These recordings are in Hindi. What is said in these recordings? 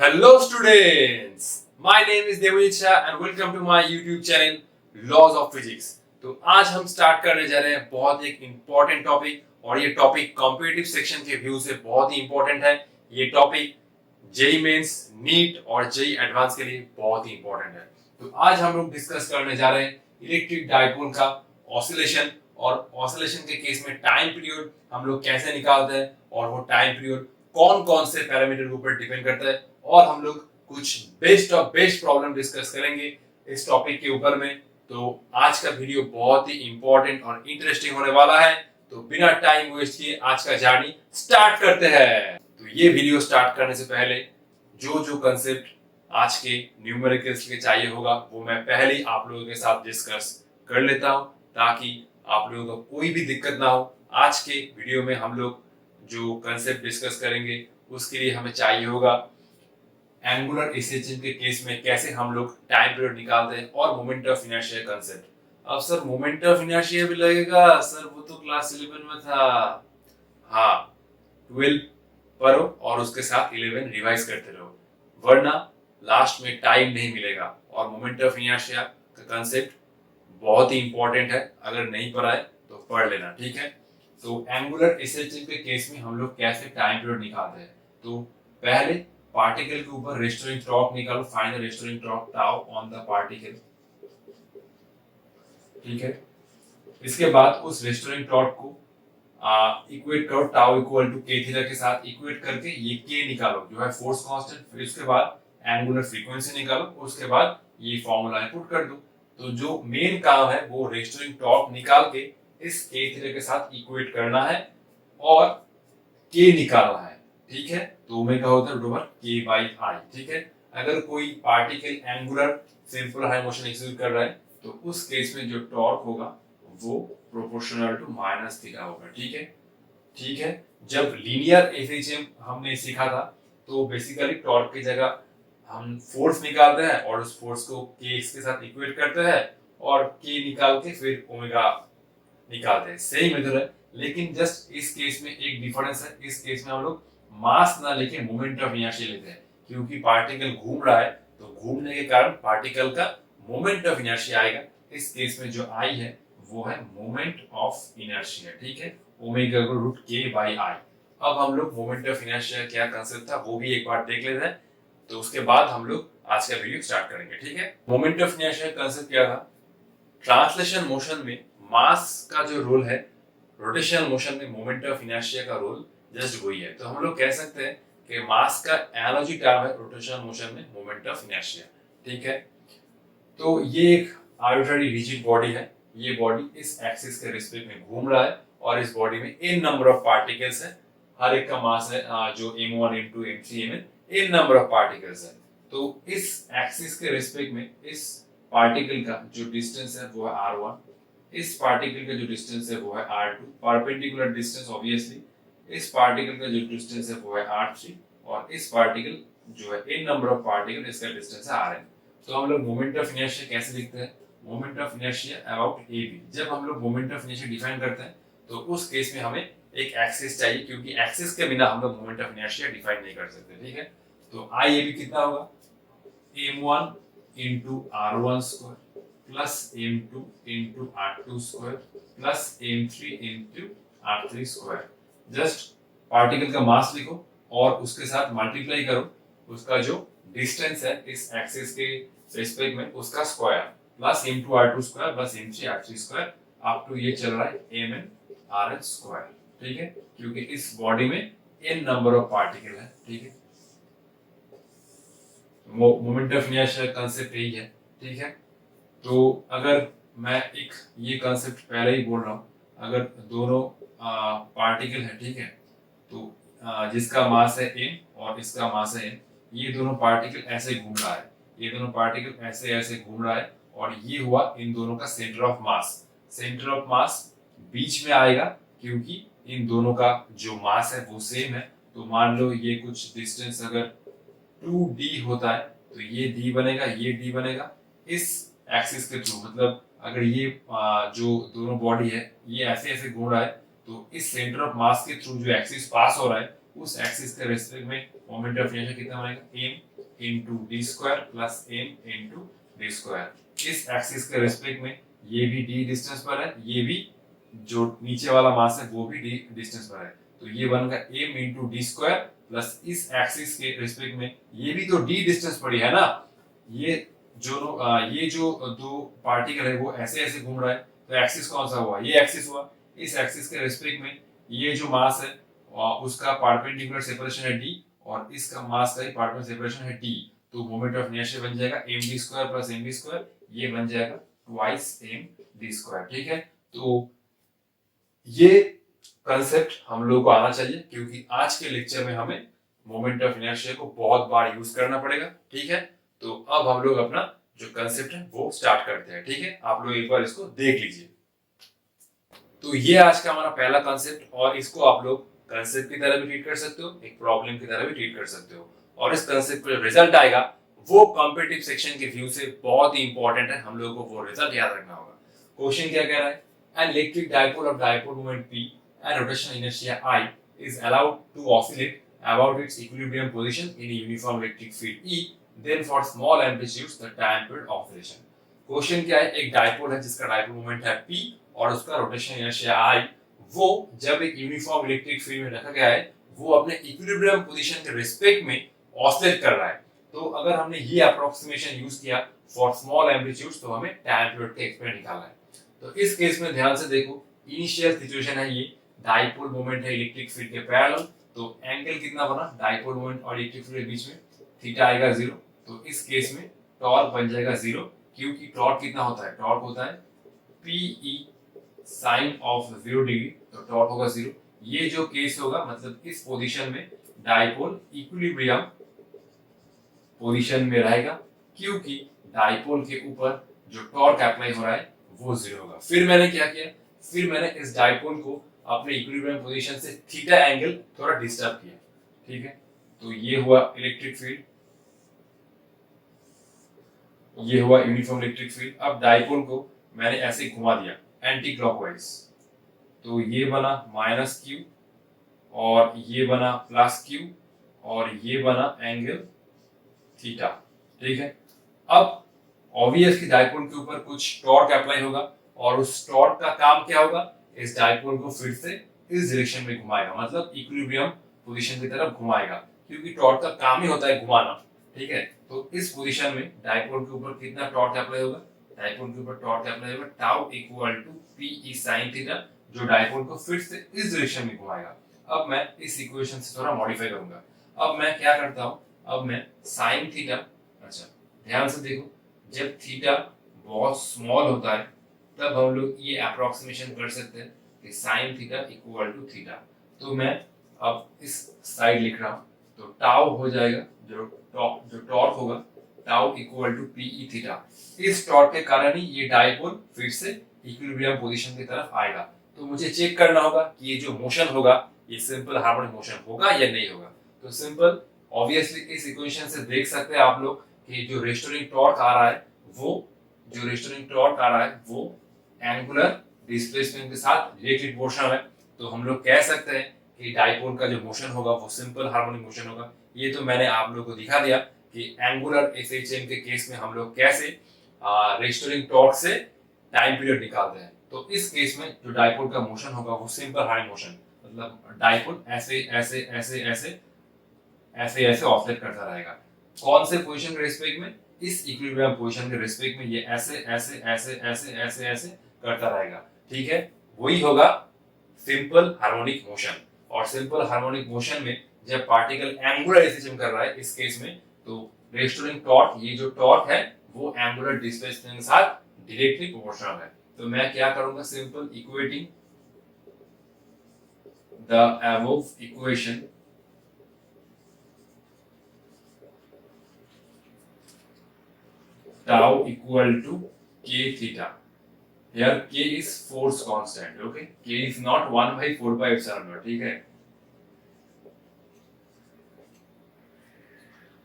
Hello students, my name is Devajit Shah and welcome to my YouTube channel Laws of Physics। तो आज हम स्टार्ट करने जा रहे हैं बहुत एक इम्पोर्टेंट टॉपिक और ये टॉपिक कॉम्पिटिटिव सेक्शन के व्यू से बहुत ही इम्पोर्टेंट है। ये टॉपिक जेई मेंस, नीट और जेई एडवांस के लिए बहुत ही इम्पोर्टेंट है। तो आज हम लोग डिस्कस करने जा रहे हैं इलेक्ट्रिक डाइपोल का ऑसिलेशन और ऑसिलेशन के केस में टाइम पीरियड हम लोग कैसे निकालते हैं और वो टाइम पीरियड कौन कौन से पैरामीटर के ऊपर डिपेंड करता है और हम लोग कुछ best of best problem discuss करेंगे इस टॉपिक के ऊपर में। तो आज का वीडियो बहुत ही इंपॉर्टेंट और इंटरेस्टिंग होने वाला है। तो बिना टाइम वेस्ट किए आज का जर्नी स्टार्ट करते हैं। तो ये वीडियो स्टार्ट करने से पहले जो जो कंसेप्ट आज के न्यूमेरिकल्स के चाहिए होगा वो मैं पहले ही आप लोगों के साथ डिस्कस कर लेता हूं ताकि आप लोगों को कोई भी दिक्कत ना हो। आज के वीडियो में हम लोग जो कंसेप्ट डिस्कस करेंगे उसके लिए हमें चाहिए होगा एंगुलर एसएचएम के केस में कैसे हम लोग टाइम पीरियड निकालते हैं और मोमेंट ऑफ इनर्शिया कंसेप्ट। अब सर मोमेंट ऑफ इनर्शिया भी लगेगा सर, वो तो क्लास 11 में था। हाँ, 12 पढ़ो और उसके साथ 11 रिवाइज करते रहो, वरना लास्ट में टाइम नहीं मिलेगा। और मोमेंट ऑफ इनर्शिया का कंसेप्ट बहुत ही इंपॉर्टेंट है, अगर नहीं पढ़ा है तो पढ़ लेना, ठीक है। तो एंगुलर एसएचएम के केस में हम लोग कैसे टाइम पीरियड निकालते हैं। तो पहले पार्टिकल के ऊपर रेस्टोरिंग टॉर्क निकालो, find the restoring torque tau on the particle, ठीक है। इसके बाद उस रेस्टोरिंग टॉर्क को इक्वेट करो टाउ इक्वल टू के थीटा के साथ, इक्वेट करके ये के निकालो जो है फोर्स कांस्टेंट, फिर उसके बाद एंगुलर फ्रीक्वेंसी निकालो, उसके बाद ये फॉर्मूला पुट कर दो। तो जो मेन काम है वो रेस्टोरिंग टॉर्क निकाल के इस के थीटा के साथ इक्वेट करना है और के निकालना है, ठीक है। तो ओमेगा होता है रूट ओवर के बाई आई, ठीक है। अगर कोई particle angular simple high motion execute कर रहा है तो उस केस में जो टॉर्क होगा वो प्रोपोर्शनल टू माइनस थीटा होगा, ठीक है। ठीक है, जब लीनियर एफएचएम हमने सीखा था तो बेसिकली टॉर्क की जगह हम फोर्स निकालते हैं और उस फोर्स को के के साथ इक्वेट करते हैं और के निकाल के फिर ओमेगा निकालते हैं। सही मेथड है, लेकिन जस्ट इस केस में एक डिफरेंस है। इस केस में हम लोग मास ना लेके मोमेंट ऑफ इनर्शिया लेते हैं, क्योंकि पार्टिकल घूम रहा है तो घूमने के कारण पार्टिकल का मोमेंट ऑफ इनर्शिया आएगा। इस केस में जो आई है वो है मोमेंट ऑफ इनर्शिया, ठीक है, ओमेगा को रूट के बाई आई। अब हम लोग मोमेंट ऑफ इनर्शिया क्या कंसेप्ट था वो भी एक बार देख लेते हैं, तो उसके बाद हम लोग आज का वीडियो स्टार्ट करेंगे, ठीक है। मोमेंट ऑफ इनर्शिया कंसेप्ट क्या था? ट्रांसलेशन मोशन में मास का जो रोल है, रोटेशनल मोशन में मोमेंट ऑफ इनर्शिया का रोल जस्ट वही है। तो हम लोग कह सकते हैं कि मास का एनालॉजी टर्म है रोटेशनल मोशन में मोमेंट ऑफ इनर्शिया, ठीक है। तो ये एक आर्बिट्ररी रिजिड बॉडी है, ये बॉडी इस एक्सिस के रिस्पेक्ट में घूम रहा है और इस बॉडी में n नंबर ऑफ पार्टिकल्स है, हर एक का मास है जो m1 m2 m3 mn n number of particles है। तो इस एक्सिस के रिस्पेक्ट में इस पार्टिकल का जो डिस्टेंस है वो है r1, इस पार्टिकल का जो डिस्टेंस है वो है r2, परपेंडिकुलर डिस्टेंस ऑब्वियसली, इस पार्टिकल का जो डिस्टेंस है वो है r3 और इस पार्टिकल जो है n नंबर ऑफ पार्टिकल इसका डिस्टेंस है rn। तो हम लोग मोमेंट ऑफ इनर्शिया कैसे लिखते हैं? Moment of inertia about AB। जब हम लोग मोमेंट ऑफ इनर्शिया डिफाइन करते हैं तो उस केस में हमें एक एक्सिस चाहिए, क्योंकि एक्सिस के बिना हम लोग मोमेंट ऑफ इनर्शिया डिफाइन नहीं कर सकते, ठीक है। तो IAB कितना होगा? m1 into r1 square plus m2 into r2 square plus m3 into r3 square. Just particle का मास लिखो और उसके साथ मल्टीप्लाई करो उसका जो डिस्टेंस है इस एक्सिस के रिस्पेक्ट में उसका square plus m2 r2 square plus m3 r3 square up to ये चल रहा है mn rn स्क्वायर, ठीक है, क्योंकि इस बॉडी में n नंबर ऑफ पार्टिकल है, ठीक है। मोमेंट ऑफ इनर्शिया कंसेप्ट यही है, ठीक है। तो अगर मैं एक ये कंसेप्ट पहले ही बोल रहा हूँ, अगर दोनों पार्टिकल है, ठीक है, तो जिसका मास है m और इसका मास है n, ये दोनों पार्टिकल ऐसे घूम रहा है, ये दोनों पार्टिकल ऐसे ऐसे घूम रहा है और ये हुआ इन दोनों का centre of mass. Centre of mass बीच में आएगा क्योंकि इन दोनों का जो मास है वो सेम है। तो मान लो ये कुछ डिस्टेंस अगर 2d होता है तो ये d बनेगा, ये d बनेगा इस एक्सिस के थ्रू। मतलब अगर ये जो दोनों बॉडी है ये ऐसे ऐसे घूम रहा है तो इस सेंटर ऑफ मास के थ्रू जो एक्सिस पास हो रहा है उस एक्सिस के रेस्पेक्ट में मोमेंट ऑफ इनर्शिया कितना बनेगा, m into d square plus m into d square. इस एक्सिस के रेस्पेक्ट में ये भी d डिस्टेंस पर है, ये भी जो नीचे वाला मास है वो भी d डिस्टेंस पर है, तो ये बनेगा m into d square plus इस एक्सिस के रेस्पेक्ट में ये भी तो d डिस्टेंस पड़ी है ना, ये ये जो दो पार्टिकल है वो ऐसे ऐसे घूम रहा है, तो एक्सिस कौन सा हुआ, ये एक्सिस हुआ। इस एक्सिस के रेस्पेक्ट में ये जो मास है उसका परपेंडिकुलर सेपरेशन है d और इसका मास का ही परपेंडिकुलर सेपरेशन है d, तो मोमेंट ऑफ इनर्शिया बन जाएगा md square plus mv square, ये बन जाएगा ट्वाइस md स्क्वायर। ठीक है, तो ये कंसेप्ट हम लोगों को आना चाहिए क्योंकि आज के लेक्चर में हमें मोमेंट ऑफ इनर्शिया को बहुत बार यूज करना पड़ेगा। ठीक है, तो अब हम लोग अपना जो कंसेप्ट है वो स्टार्ट करते हैं। ठीक है, आप लोग एक बार इसको देख लीजिए। तो ये आज का हमारा पहला कंसेप्ट, और इसको आप लोग कंसेप्ट की तरह भी ट्रीट कर सकते हो, एक प्रॉब्लम की तरह भी ट्रीट कर सकते हो, और इस कंसेप्ट का जो रिजल्ट आएगा वो कॉम्पिटिटिव सेक्शन के व्यू से बहुत ही इंपॉर्टेंट है, हम लोगों को वो रिजल्ट याद रखना होगा। क्वेश्चन क्या कह रहा है, an electric dipole of dipole moment P and rotational inertia I is allowed to oscillate about its equilibrium position in a uniform electric field E, then for small amplitudes the time period oscillation। Question क्या है, एक डायपोल है जिसका डायपोल मोमेंट है P और उसका रोटेशनल इनर्शिया I, वो जब एक यूनिफॉर्म इलेक्ट्रिक फील्ड में रखा गया है वो अपने इक्विलिब्रियम पोजीशन के रिस्पेक्ट में ऑसिलेट कर रहा है। तो अगर हमने ये अप्रोक्सीमेशन यूज किया फॉर स्मॉल एम्पलीट्यूड्स तो हमें टाइम पीरियड का एक्सपेरिमेंट निकालना है। तो इस केस में ध्यान से देखो, इनिशियल सिचुएशन है ये, डाइपोल मोमेंट है इलेक्ट्रिक फील्ड के पैरेलल, तो एंगल कितना बना डाइपोल मोमेंट और इलेक्ट्रिक फील्ड के बीच में, थीटा आएगा 0। तो इस केस में टॉर्क बन जाएगा 0, क्योंकि टॉर्क कितना होता है, टॉर्क होता है PE साइन ऑफ 0 डिग्री, तो टॉर्क होगा 0। ये जो केस होगा मतलब इस पोजीशन में डाइपोल इक्विलिब्रियम पोजीशन में रहेगा, क्योंकि डाइपोल के ऊपर जो टॉर्क अप्लाई हो रहा है वो 0 होगा। फिर मैंने क्या किया, फिर मैंने इस डाइपोल को अपने इक्विलिब्रियम पोजीशन से थीटा एंगल थोड़ा डिस्टर्ब किया। ठीक है, तो ये हुआ इलेक्ट्रिक फील्ड, ये हुआ यूनिफॉर्म इलेक्ट्रिक फील्ड। अब डाइपोल को मैंने ऐसे घुमा दिया एंटी क्लॉकवाइज, तो ये बना -q और ये बना +q और ये बना एंगल थीटा। ठीक है, अब ऑब्वियसली डाइपोल के ऊपर कुछ टॉर्क अप्लाई होगा और उस टॉर्क का काम क्या होगा, इस डाइपोल को फिर से इस डायरेक्शन में घुमाएगा, मतलब इक्विलिब्रियम पोजीशन की तरफ घुमाएगा, क्योंकि टॉर्क का काम ही होता है घुमाना। ठीक है, तो इस पोजीशन में डाइपोल के ऊपर कितना टॉर्क अप्लाई होगा, डाइपोल के ऊपर टॉर्क अप्लाई होगा tau equal to PE sin theta, जो डाइपोल को फिर से इस डायरेक्शन में घुमाएगा। अब मैं इस इक्वेशन से थोड़ा मॉडिफाई करूंगा। अब मैं क्या करता हूं, अब मैं sin थीटा, अच्छा ध्यान से देखो, जब थीटा बहुत स्मॉल होता है तब हम लोग ये अप्रोक्सीमेशन कर सकते हैं कि sin theta equal to theta. तो मैं अब इस साइड लिख रहा हूं, तो टाउ हो जाएगा जो टॉर्क होगा tau equal to PE theta. इस टॉर्क के कारण ही ये डाइपोल फिर से इक्विलिब्रियम पोजीशन की तरफ आएगा। तो मुझे चेक करना होगा कि ये जो मोशन होगा ये सिंपल हार्मोनिक मोशन होगा या नहीं होगा। तो सिंपल ऑब्वियसली इस इक्वेशन से देख सकते हैं आप लोग कि जो रेस्टोरिंग टॉर्क आ रहा है वो एंगुलर डिस्प्लेसमेंट के साथ डायरेक्टली प्रोपोर्शनल है। तो हम लोग कह सकते हैं कि डाइपोल का जो मोशन होगा वो सिंपल हार्मोनिक मोशन होगा। ये तो मैंने आप लोगों को दिखा दिया कि एंगुलर SHM के केस में हम लोग कैसे रेस्टोरिंग टॉर्क से टाइम पीरियड निकालते हैं। तो इस केस में जो डाइपोल का मोशन होगा वो सिंपल हार्मोनिक मोशन, मतलब डाइपोल ऐसे ऐसे ऐसे ऐसे ऐसे ऐसे ऑसिलेट करता रहेगा। कौन से पोजीशन के रिस्पेक्ट में, इस इक्विलिब्रियम पोजीशन के रिस्पेक्ट में ये ऐसे ऐसे ऐसे ऐसे ऐसे ऐसे करता रहेगा। ठीक है, वही होगा सिंपल हार्मोनिक मोशन। और सिंपल हार्मोनिक मोशन में जब पार्टिकल एंगुलर SHM कर रहा है इस केस में, तो रेस्टोरिंग टॉर्क, ये जो टॉर्क है वो एंगुलर डिस्प्लेसमेंट के साथ डायरेक्टली प्रोपोर्शनल है। तो मैं क्या करूंगा, simple equating the above equation tau equal to k theta. Here k is force constant, okay? K is not 1 by 4 pi epsilon naught, ठीक है?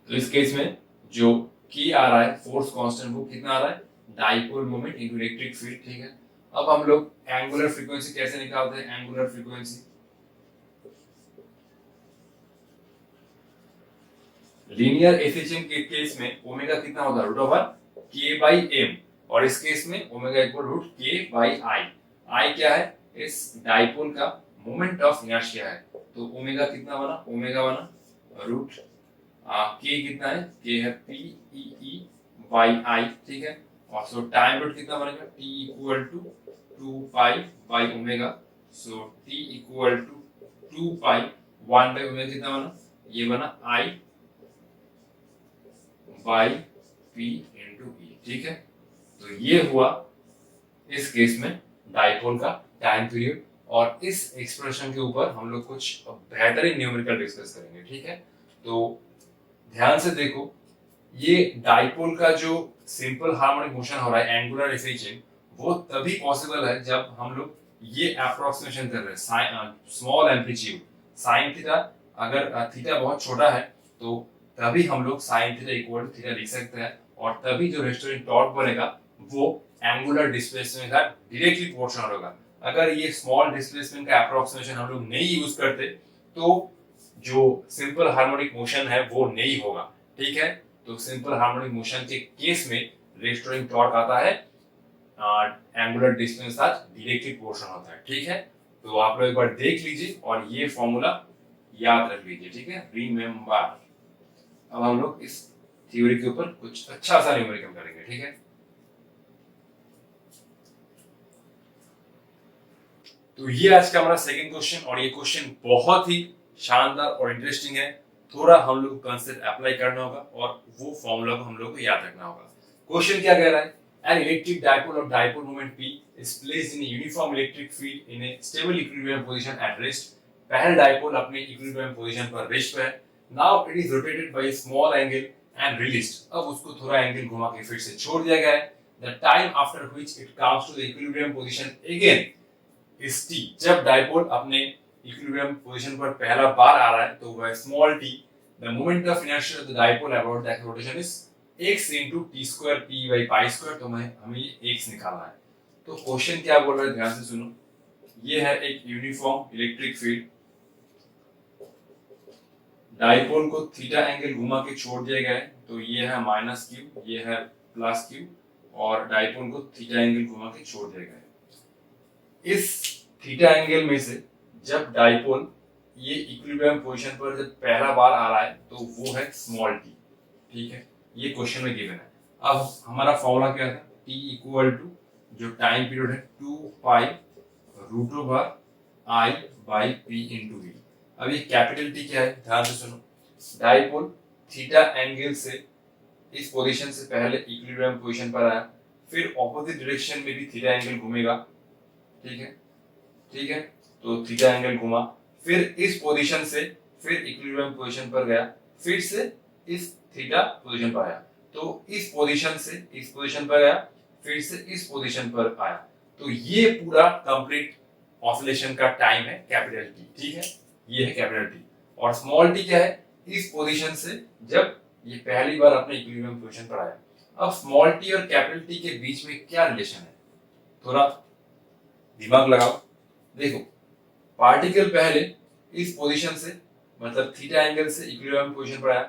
तो इस केस में जो k आ रहा है फोर्स कांस्टेंट, वो कितना आ रहा है, dipole moment into electric field. ठीक है, अब हम लोग एंगुलर फ्रीक्वेंसी कैसे निकालते हैं, एंगुलर फ्रीक्वेंसी लीनियर एफिशिएंट के केस में ओमेगा कितना होता है, रूट ओवर के बाई एम, और इस केस में ओमेगा इक्वल रूट के बाई आई। आई क्या है, इस डाइपोल का मोमेंट ऑफ इनर्शिया है, तो ओमेगा कितना बना, ओमेगा बना रूट के कितना है, के है P E E by I, ठीक है। और सो टाइम रूट कितना बनेगा, T equal to 2 pi by omega, so T equal to 2 pi 1 by omega कितना बना, ये बना I by P into E, ठीक है। तो ये हुआ इस केस में डाइपोल का टाइम पीरियड, और इस एक्सप्रेशन के ऊपर हम लोग कुछ बेहतरीन न्यूमेरिकल डिस्कस करेंगे, ठीक है। तो ध्यान से देखो, ये डाइपोल का जो सिंपल हार्मोनिक मोशन हो रहा है एंगुलर एफिशिएंट, वो तभी पॉसिबल है जब हम लोग ये अप्रोक्सीमेशन कर रहे हैं स्मॉल एम्पलीट्यूड साइन थीटा, अगर थीटा बहुत छोटा है तो तभी हम लोग sine theta equal to theta लिख सकते हैं, और तभी जो रेस्टोरिंग टॉर्क बनेगा वो एंगुलर डिस्प्लेसमेंट का डायरेक्टली प्रोपोर्शनल होगा। अगर ये स्मॉल डिस्प्लेसमेंट का अप्रोक्सीमेशन हम लोग नहीं यूज करते तो जो सिंपल हार्मोनिक मोशन है वो नहीं होगा, ठीक है। तो सिंपल हार्मोनिक मोशन के केस में रेस्टोरिंग टॉर्क आता है एंगुलर डिस्टेंस के साथ डायरेक्टली प्रोपोर्शनल होता है, ठीक है। तो आप लोग एक बार देख लीजिए और ये फॉर्मूला याद रख लीजिए, ठीक है, रिमेंबर। अब हम लोग इस थ्योरी के ऊपर कुछ अच्छा सा न्यूमेरिकल करेंगे, ठीक है। तो ये आज का हमारा सेकंड क्वेश्चन, और ये क्वेश्चन बहुत ही शानदार और इंटरेस्टिंग है। थोड़ा हम लोग कंसेप्ट अप्लाई करना होगा और वो फॉर्मूला को हम लोग को याद रखना होगा। क्वेश्चन क्या कह रहा है, an electric dipole of dipole moment P is placed in a uniform electric field in a stable equilibrium position at rest। पहला डाइपोल अपने इक्विलिब्रियम पोजीशन पर रेस्ट पे है। Now it is rotated bye a small angle and released। अब उसको थोड़ा एंगल घुमा के फिर से छोड़ दिया गया है। The time after which it comes to the equilibrium position again is t। जब डाइपोल अपने इक्विलिब्रियम पोजीशन पर पहला बार आ रहा है तो वह small t, the moment of inertia of the dipole about the rotation is x into t square p by pi square। तो हमें ये x निकालना है। तो क्वेश्चन क्या बोल रहा है, ध्यान से सुनो। ये है एक यूनिफॉर्म इलेक्ट्रिक फील्ड, डाइपोल को थीटा एंगल घुमा के छोड़ दिया गया है, तो ये है माइनस क्यू, ये है प्लस क्यू, और डाइपोल को थीटा एंगल घुमा के छोड़ दिया गया है। इस थीटा एंगल में से जब डाइपोल ये इक्विलिब्रियम पोजीशन पर जब पहला बार आ रहा है तो वो है स्मॉल टी, ठीक है। ये क्वेश्चन में गिवन है। अब हमारा फॉर्मूला क्या था, t इक्वल टू जो टाइम पीरियड है 2 pi root over i by p into V. अब ये कैपिटल T क्या है, ध्यान से सुनो। डाइपोल थीटा एंगल से इस पोजीशन से पहले इक्विलिब्रियम पोजीशन पर आया, फिर ऑपोजिट डायरेक्शन में भी थीटा एंगल घूमेगा, ठीक है, ठीक है। तो थीटा एंगल घुमा, फिर इस पोजीशन से फिर इक्विलिब्रियम पोजीशन पर गया, फिर से इस थीटा पोजीशन पर आया, तो इस पोजीशन से इस पोजीशन पर गया, फिर से इस पोजीशन पर आया। तो ये पूरा कंप्लीट ऑसिलेशन का टाइम है कैपिटल टी, ठीक है। ये है कैपिटल टी, और स्मॉल टी क्या है, इस पोजीशन से जब ये पहली बार अपने इक्विलिब्रियम पोजीशन पर आया। अब स्मॉल टी और कैपिटल टी के बीच में क्या रिलेशन है, थोड़ा दिमाग लगाओ। देखो, पार्टिकल पहले इस पोजीशन से मतलब थीटा एंगल से इक्विलिब्रियम पोजीशन पर आया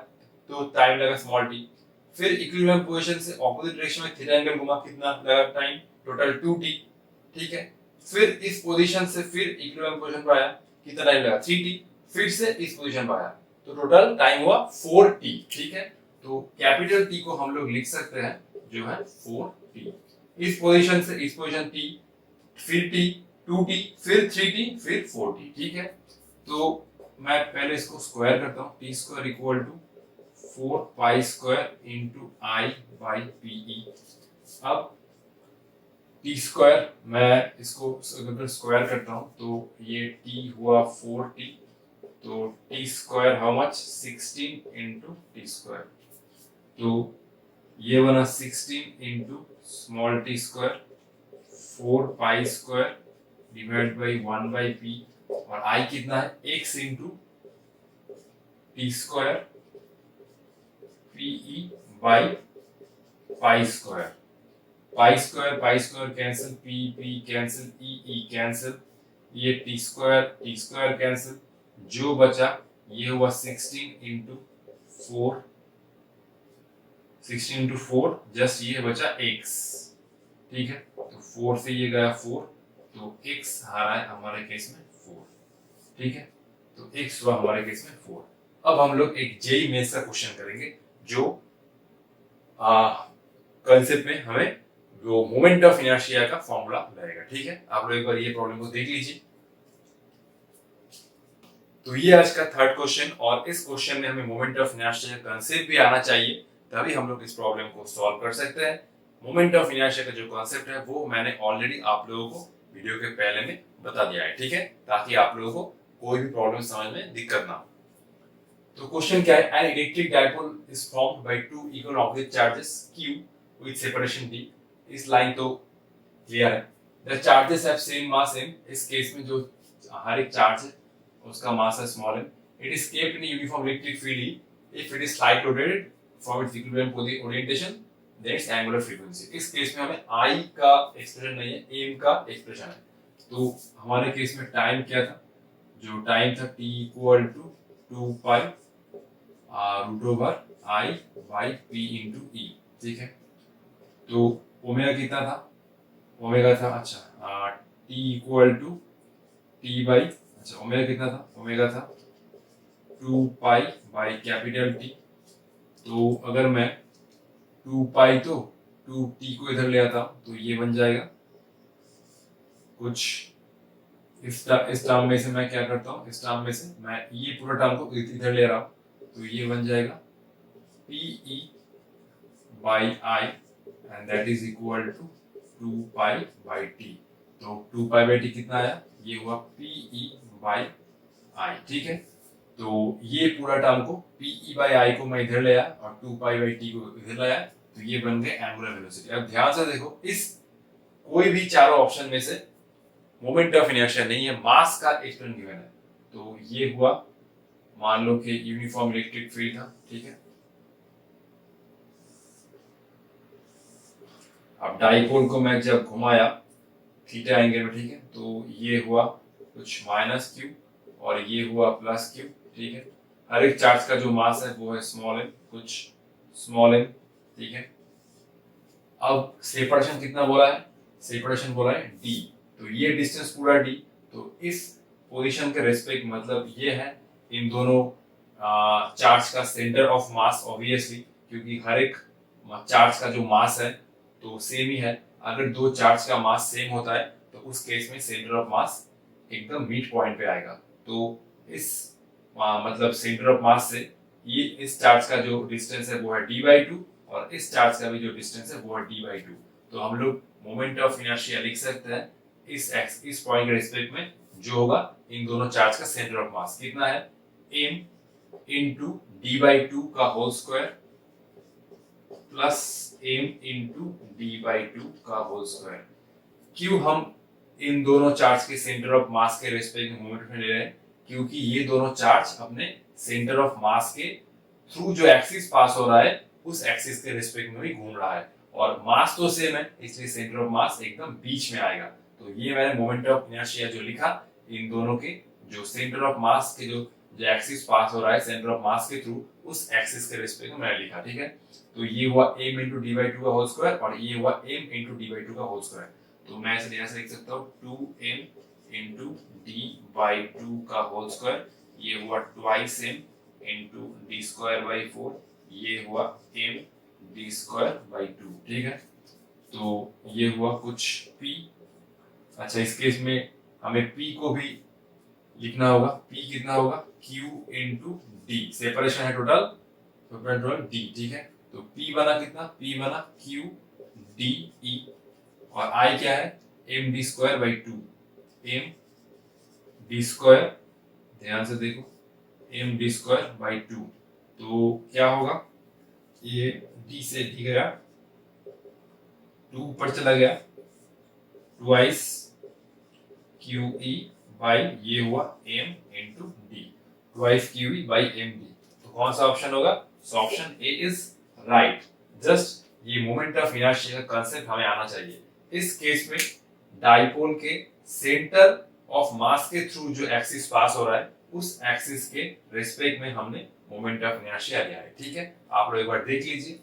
तो टाइम लगा स्मॉल टी, फिर इक्विलिब्रियम पोजीशन से ऑपोजिट डायरेक्शन में थीटा एंगल घुमा, कितना लगा टाइम, टोटल 2t, ठीक है। फिर इस पोजीशन से फिर इक्विलिब्रियम पोजीशन पर आया, कितना टाइम लगा 3t, फिर से इस पोजीशन पर आया, तो टोटल टाइम हुआ 4t, ठीक है। तो कैपिटल T को हम लोग लिख सकते हैं जो है 4t। इस पोजीशन से इस पोजीशन t, फिर t 2t, फिर 3t, फिर 4t, ठीक है। तो मैं पहले इसको स्क्वायर करता हूँ, t square equal to 4 pi square into i by PE. अब t स्क्वायर मैं इसको अगर स्क्वायर करता हूँ तो ये t हुआ 4t, तो t square how much 16 into T square, तो ये बना 16 into small t square 4 pi square divide by 1 by p, और i कितना है x into T square PE by pi square. Pi square cancel, P cancel, E cancel, ये टी स्क्वायर कैंसिल, जो बचा ये हुआ 16 इंटू 4 16 into 4 जस्ट ये बचा x, ठीक है। तो 4 से ये गया 4, तो x आ रहा है हमारे केस में 4, ठीक है। तो x हुआ हमारे केस में 4। अब हम लोग एक जेई मेंस का क्वेश्चन करेंगे जो कंसेप्ट में हमें जो मोमेंट ऑफ इनर्शिया का फॉर्मूला रहेगा, ठीक है। आप लोग एक बार ये प्रॉब्लम को देख लीजिए। तो ये आज का थर्ड क्वेश्चन, और इस क्वेश्चन में हमें मोमेंट ऑफ इनर्शिया का कंसेप्ट भी आना चाहिए, तभी हम लोग इस प्रॉब्लम को सॉल्व कर सकते हैं। मोमेंट ऑफ इनर्शिया का जो कंसेप्ट है वो मैंने ऑलरेडी आप लोगों को वीडियो के पहले में बता दिया है, ठीक है, ताकि आप लोगों को कोई भी प्रॉब्लम समझ में दिक्कत ना हो। तो क्वेश्चन क्या है, an electric dipole is formed by two equal object charges q with separation d। इस लाइन तो क्लियर है। The charges have same mass m। इस केस में जो हर एक चार्ज है उसका मास है small m। It is kept in uniform electric field E if it is slightly rotated from its equilibrium orientation then its angular frequency. इस केस में हमें I का एक्सप्रेशन नहीं है, m का एक्सप्रेशन है। तो हमारे केस में टाइम क्या था, जो टाइम था t equal to 2 pi root over I by p into e, ठीक है। तो ओमेगा कितना था, ओमेगा था अच्छा t equal to t by, अच्छा ओमेगा कितना था, ओमेगा था 2 पाई बाई कैपिटल T। तो अगर मैं 2 पाई तो 2t को इधर ले आता तो ये बन जाएगा कुछ, इस टर्म में से मैं क्या करता हूँ, इस टर्म में से मैं ये पूरा टर्म को इधर ले रहा हूँ, तो ये बन जाएगा PE by I and that is equal to 2 pi by T। तो 2 पाई बाई T कितना आया, ये हुआ PE बाई I, ठीक है। तो ये पूरा टर्म को PE बाई I को मैं इधर ले आया और 2 पाई बाई T को इधर लाया, तो ये बन गए एंगुलर वेलोसिटी। अब ध्यान से देखो, इस कोई भी चारों ऑप्शन में से मोमेंट ऑफ इनर्शिया नहीं है, मास का एक्सप्रेशन गिवन है। तो ये हुआ, मान लो कि यूनिफॉर्म इलेक्ट्रिक फील्ड था, ठीक है। अब डाइपोल को मैं जब घुमाया थीटा एंगल में, ठीक है, तो ये हुआ कुछ माइनस क्यू और ये हुआ प्लस क्यू, ठीक है। हर एक चार्ज का जो मास है वो है स्मॉल m, कुछ स्मॉल m, ठीक है। अब सेपरेशन कितना बोला है, सेपरेशन बोला है d, तो ये डिस्टेंस पूरा d। तो इस पोजीशन के रेस्पेक्ट मतलब ये है इन दोनों चार्ज का सेंटर ऑफ मास, ऑब्वियसली क्योंकि हर एक चार्ज का जो मास है तो सेम ही है। अगर दो चार्ज का मास सेम होता है तो उस केस में सेंटर ऑफ मास एकदम मिड पॉइंट पे आएगा। तो इस मतलब सेंटर ऑफ मास से ये इस चार्ज का जो डिस्टेंस है वो है d/2 और इस चार्ज का भी जो डिस्टेंस है वो है d/2। तो हम लोग मोमेंट ऑफ इनर्शिया लिख सकते हैं इस पॉइंट के रिस्पेक्ट में जो होगा इन दोनों चार्ज का सेंटर ऑफ मास कितना है, m इंटू d/2 का whole square plus m into d/2 का होल स्क्वायर। क्यों हम इन दोनों चार्ज के सेंटर ऑफ मास के रेस्पेक्ट में मोमेंट में ले रहे हैं, क्योंकि ये दोनों चार्ज अपने सेंटर ऑफ मास के थ्रू जो एक्सिस पास हो रहा है उस एक्सिस के रेस्पेक्ट में भी घूम रहा है, और मास तो सेम है इसलिए सेंटर ऑफ मास एकदम बीच में आएगा। तो ये मैंने मोमेंट ऑफ इनर्शिया जो लिखा इन दोनों के जो सेंटर ऑफ मास के जो एक्सिस पास हो रहा है सेंटर ऑफ मास के थ्रू उस एक्सिस के रेस्पेक्ट में मैंने लिखा, ठीक है। तो ये हुआ m इंटू d/2 का होल स्क्वायर और ये हुआ m इंटू d/2 का होल स्क्वायर। तो मैं इसे ऐसे लिख सकता हूँ 2m इंटू d/2 का होल स्क्वायर, ये हुआ ट्वाइस m इंटू d²/4, ये हुआ m d²/2, ठीक है। तो ये हुआ कुछ p। अच्छा इस केस में हमें p को भी लिखना होगा, p कितना होगा q इंटू d, सेपरेशन है टोटल d, ठीक है। तो p बना कितना, p बना q d e और I क्या है m d²/2, m d², ध्यान से देखो m d²/2। तो क्या होगा, ये d से d गया 2 ऊपर चला गया, ट्वाइस QE बाई ये हुआ m into d, twice QE by md। तो कौन सा ऑप्शन होगा, option A is right. Just ये मोमेंट ऑफ इनर्शिया का कांसेप्ट हमें आना चाहिए। इस केस में डाइपोल के सेंटर ऑफ मास के थ्रू जो एक्सिस पास हो रहा है उस एक्सिस के रेस्पेक्ट में हमने मोमेंट ऑफ इनर्शिया लिया है, ठीक है। आप लोग एक बार देख लीजिए।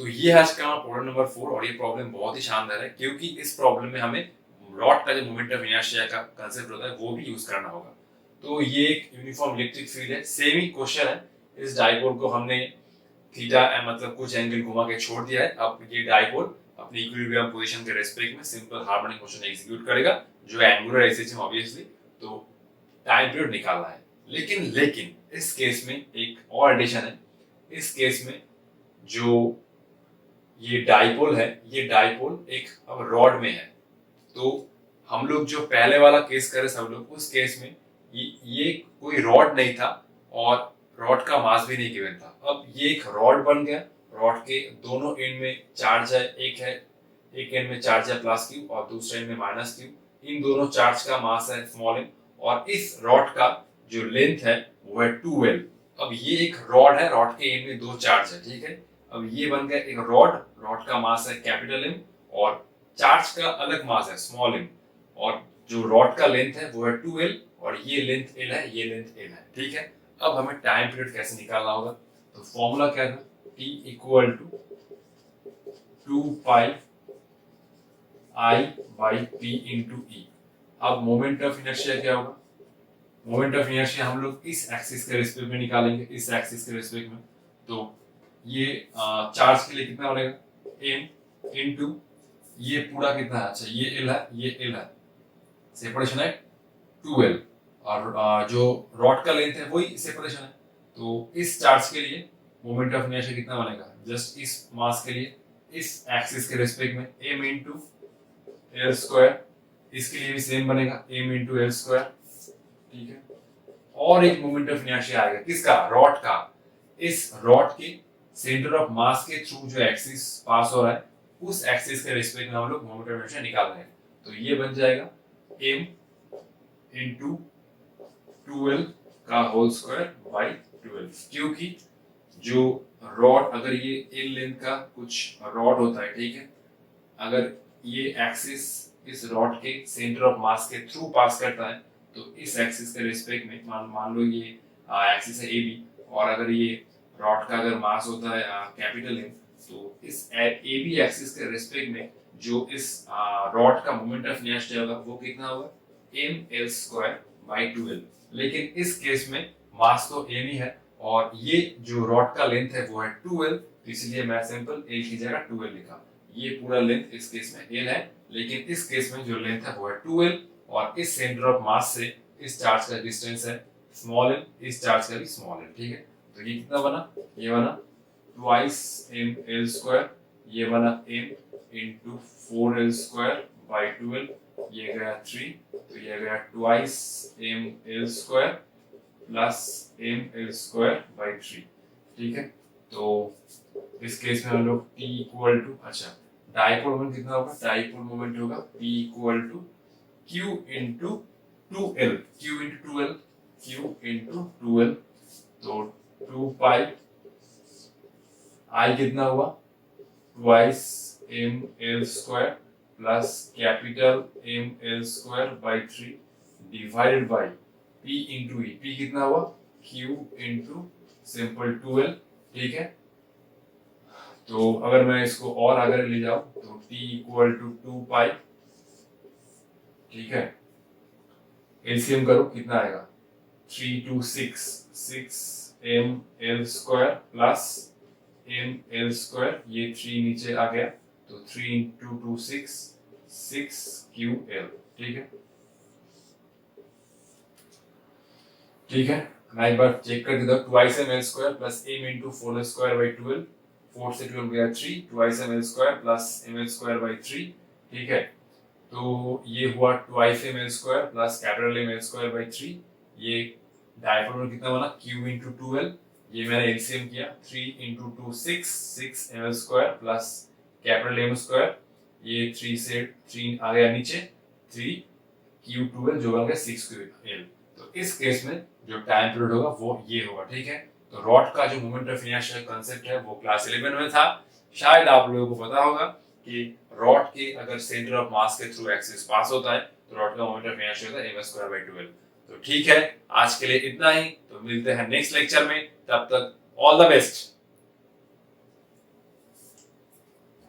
तो ये है आज का प्रॉब्लम नंबर 4 और ये प्रॉब्लम बहुत ही शानदार है क्योंकि इस प्रॉब्लम में हमें रॉड का जो मोमेंट ऑफ इनर्शिया का कांसेप्ट होता है वो भी यूज करना होगा। तो ये एक यूनिफॉर्म इलेक्ट्रिक फील्ड है, सेम ही क्वेश्चन है। इस डाइपोल को हमने थीटा मतलब कुछ एंगल घुमा के छोड़ दिया है। अब ये डाइपोल अपनी इक्विलिब्रियम पोजीशन के रेस्पेक्ट में सिंपल हार्मोनिक मोशन एग्जीक्यूट करेगा जो एंगुलर एसएच में ऑब्वियसली। तो टाइम पीरियड निकालना है। लेकिन इस केस में एक और एडिशन है। इस केस में जो ये डाइपोल है, ये डाइपोल एक अब रॉड में है। तो हम लोग जो पहले वाला केस करे सब लोग, उस केस में ये कोई रॉड नहीं था और रॉड का मास भी नहीं गिवन था। अब ये एक रॉड बन गया, रॉड के दोनों एंड में चार्ज है, एक एंड में चार्ज है प्लस क्यू और दूसरे एंड में माइनस क्यू। इन दोनों चार्ज का मास है स्मॉल एम और इस रॉड का जो लेंथ है वो है 2L। अब ये एक रॉड है, रॉड के एंड में दो चार्ज है, ठीक है। अब ये बन गया एक रॉड, रॉड का मास है कैपिटल एम और चार्ज का अलग मास है स्मॉल एम और जो रॉड का लेंथ है वो है 2L और ये लेंथ L है, ये लेंथ L है, ठीक है। अब हमें टाइम पीरियड कैसे निकालना होगा, तो फॉर्मूला क्या था, T equal to 2 pi I by P into E। अब मोमेंट ऑफ इनर्शिया क्या होगा, मोमेंट ऑफ इनर्शिया हम लोग इस एक्सिस के रिस्पेक्ट में निकालेंगे, इस एक्सिस के रिस्पेक्ट में। तो ये चार्ज के लिए कितना बनेगा m इनटू ये पूरा कितना है, अच्छा ये L है, ये L है, सेपरेशन है 2L और जो रॉड का लेंथ है वही सेपरेशन है। तो इस चार्ज के लिए मोमेंट ऑफ इनर्शिया कितना बनेगा, जस्ट इस मास के लिए इस एक्सिस के रिस्पेक्ट में m इनटू L स्क्वायर, इसके लिए भी सेम बनेगा m इनटू L स्क्वायर, ठीक है। और एक मोमेंट ऑफ इनर्शिया आएगा किसका, रॉड का। इस रॉड के सेंटर ऑफ मास के थ्रू जो एक्सिस पास हो रहा है उस एक्सिस के रिस्पेक्ट में हम लोग मोमेंट ऑफ इनर्शिया निकाल रहे हैं। तो ये बन जाएगा m इनटू 2L का होल स्क्वायर बाई 12, क्योंकि जो रॉड अगर ये L लेंथ का कुछ रॉड होता है, ठीक है, अगर ये एक्सिस इस रॉड के सेंटर ऑफ मास के थ्रू पास करता है तो इस एक्सिस के रिस्पेक्ट में मान लो ये एक्सिस है AB और अगर ये रॉड का अगर मास होता है कैपिटल M, तो इस AB एक्सिस के रिस्पेक्ट में जो इस रॉड का मोमेंट ऑफ इनर्शिया होगा वो कितना होगा mL स्क्वायर बाई 2L। लेकिन इस केस में मास तो m ही है और ये जो रॉड का लेंथ है वो है 2L, तो इसलिए मैं सिंपल L की जगह 2L लिखा। ये पूरा लेंथ इस केस में L है, लेकिन इस केस में जो लेंथ है वो है 2L और इस सेंटर ऑफ मास से इस चार्ज का डिस्टेंस है स्मॉल m, इस चार्ज का भी स्मॉल m, ठीक है। तो ये कितना बना, ये बना ट्वाइस mL स्क्वायर, ये बना m into 4L square by 12, ये गया 3, तो ये गया twice mL square plus mL square by 3, ठीक है। तो इस केस में हम लोग P इक्वल टू, अच्छा डाइपोल मोमेंट कितना होगा, डाइपोल मोमेंट होगा P equal to Q into 2L, Q into 2L, Q into 2L, तो 2 पाई I कितना हुआ twice mL square plus capital mL square by 3 divided by P into E, P कितना हुआ Q इंटू सिंपल 2L, ठीक है। तो अगर मैं इसको और अगर ले जाऊं तो T इक्वल टू 2 पाई, ठीक है, एलसीएम करो कितना आएगा 3 2 6, 6 mL square plus mL square, ये 3 नीचे आ गया तो 3 इंटू 2 6, 6QL, ठीक है। ठीक है, मैं एक बार चेक कर देता हूँ, twice mL square plus m into 4L square by 12, 4 से 12 गया 3, twice mL square plus mL square by 3, ठीक है। तो ये हुआ twice mL square plus capital mL square by 3, ये डायपोल में कितना बना Q इंटू 2L, ये मैंने एलसीएम किया 3 into 2 6 mL square plus capital M square, ये 3 से 3 आ गया नीचे 3Q2L जो बन गया 6QL। तो इस केस में जो टाइम पीरियड होगा वो ये होगा, ठीक है। तो रॉड का जो मोमेंट ऑफ इनर्शिया कंसेप्ट है वो क्लास 11 में था, शायद आप लोगों को पता होगा कि रॉड के अगर सेंटर ऑफ मास के थ्रू एक्सिस पास होता है तो रॉड का मोमेंट ऑफ इनर्शिया होता है m स्क्वायर बाई 12। तो ठीक है, आज के लिए इतना ही, तो मिलते हैं नेक्स्ट लेक्चर में, तब तक ऑल द बेस्ट।